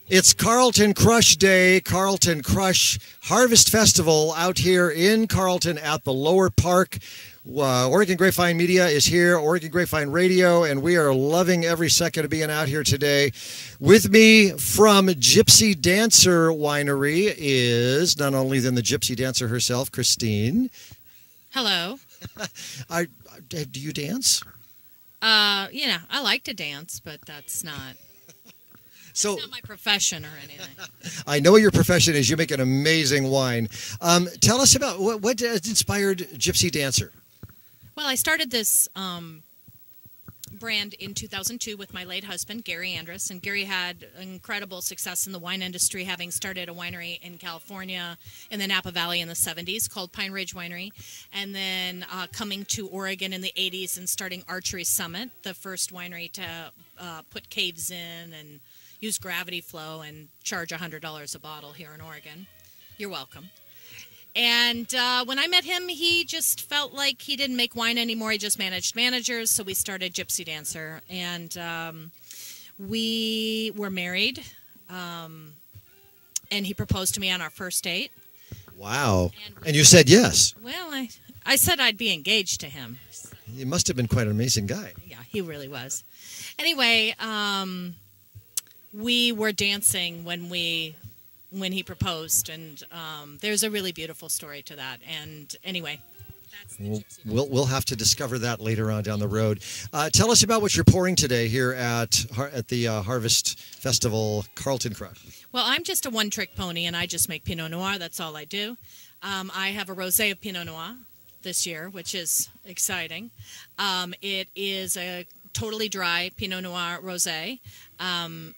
It's Carlton Crush Day, Carlton Crush Harvest Festival out here in Carlton at the Lower Park. Oregon Grapevine Media is here, Oregon Grapevine Radio, and we are loving every second of being out here today. With me from Gypsy Dancer Winery is none only than the Gypsy Dancer herself, Christine. Hello. Do you dance? I like to dance, but that's not my profession or anything. I know what your profession is. You make an amazing wine. Tell us about what inspired Gypsy Dancer. Well, I started this brand in 2002 with my late husband, Gary Andrus. And Gary had incredible success in the wine industry, having started a winery in California in the Napa Valley in the 70s called Pine Ridge Winery. And then coming to Oregon in the 80s and starting Archery Summit, the first winery to put caves in and use gravity flow and charge $100 a bottle here in Oregon. You're welcome. And when I met him, he just felt like he didn't make wine anymore. He just managed managers, so we started Gypsy Dancer. And we were married, and he proposed to me on our first date. Wow. And you said yes. Well, I said I'd be engaged to him. He must have been quite an amazing guy. Yeah, he really was. Anyway, we were dancing when he proposed, and there's a really beautiful story to that. And anyway, that's the Gypsy. We'll have to discover that later on down the road. Tell us about what you're pouring today here at the Harvest Festival, Carlton Crush. Well, I'm just a one-trick pony, and I just make Pinot Noir. That's all I do. I have a rosé of Pinot Noir this year, which is exciting. It is a totally dry Pinot Noir rosé,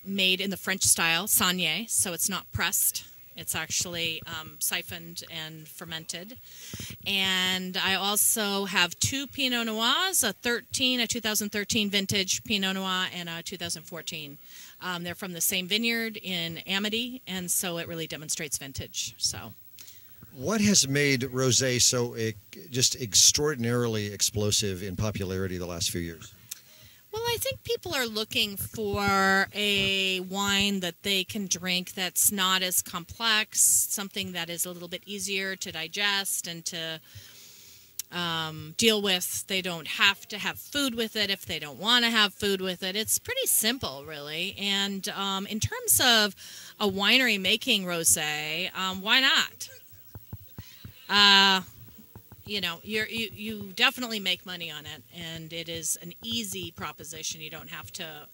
made in the French style, saignée, so it's not pressed. It's actually siphoned and fermented. And I also have two Pinot Noirs, a 2013 vintage Pinot Noir and a 2014. They're from the same vineyard in Amity, and so it really demonstrates vintage. So, what has made rosé so just extraordinarily explosive in popularity the last few years? Well, I think people are looking for a wine that they can drink that's not as complex, something that is a little bit easier to digest and to deal with. They don't have to have food with it if they don't want to have food with it. It's pretty simple, really. And in terms of a winery making rosé, why not? You definitely make money on it, and it is an easy proposition. You don't have to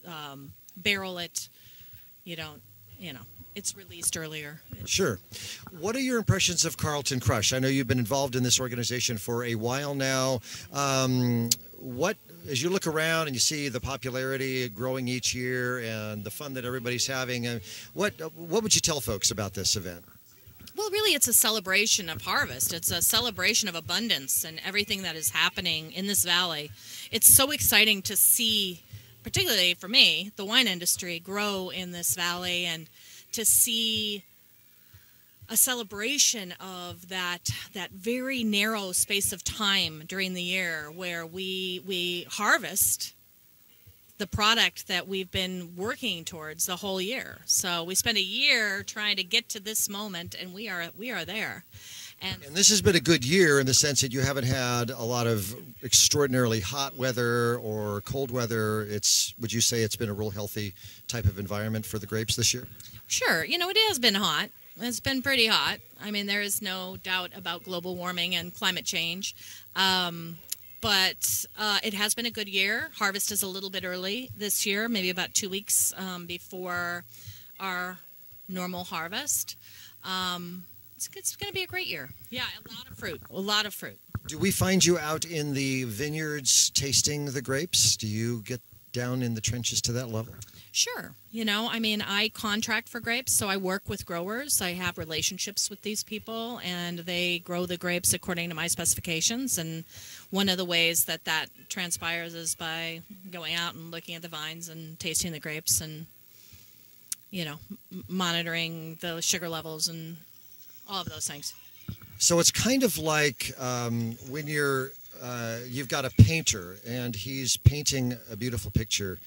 barrel it. It's released earlier. Sure. What are your impressions of Carlton Crush? I know you've been involved in this organization for a while now. As you look around and you see the popularity growing each year and the fun that everybody's having, what would you tell folks about this event? Well, really, it's a celebration of harvest. It's a celebration of abundance and everything that is happening in this valley. It's so exciting to see, particularly for me, the wine industry grow in this valley, and to see a celebration of that very narrow space of time during the year where we harvest the product that we've been working towards the whole year. So we spent a year trying to get to this moment, and we are there. And this has been a good year in the sense that you haven't had a lot of extraordinarily hot weather or cold weather. Would you say it's been a real healthy type of environment for the grapes this year? Sure. It has been hot. It's been pretty hot. I mean, there is no doubt about global warming and climate change. But it has been a good year. Harvest is a little bit early this year, maybe about 2 weeks before our normal harvest. It's going to be a great year. Yeah, a lot of fruit. Do we find you out in the vineyards tasting the grapes? Do you get down in the trenches to that level? Sure. I contract for grapes, so I work with growers. I have relationships with these people, and they grow the grapes according to my specifications. And one of the ways that transpires is by going out and looking at the vines and tasting the grapes and, monitoring the sugar levels and all of those things. So it's kind of like when you've got a painter and he's painting a beautiful picture.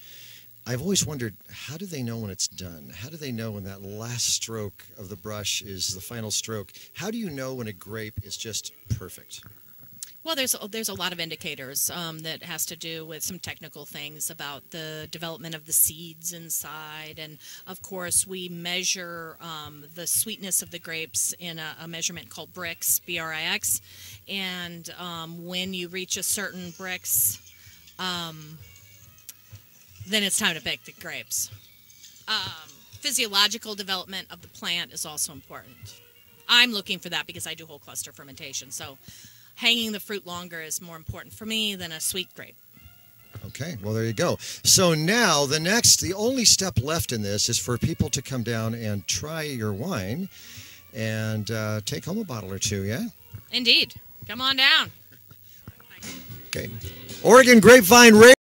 I've always wondered, how do they know when it's done? How do they know when that last stroke of the brush is the final stroke? How do you know when a grape is just perfect? Well, there's a lot of indicators that has to do with some technical things about the development of the seeds inside, and of course we measure the sweetness of the grapes in a measurement called Brix, B-R-I-X, and when you reach a certain Brix, then it's time to pick the grapes. Physiological development of the plant is also important. I'm looking for that because I do whole cluster fermentation, so hanging the fruit longer is more important for me than a sweet grape. Okay, well, there you go. So now the only step left in this is for people to come down and try your wine and take home a bottle or two, yeah? Indeed. Come on down. Okay. Oregon Grapevine Radio.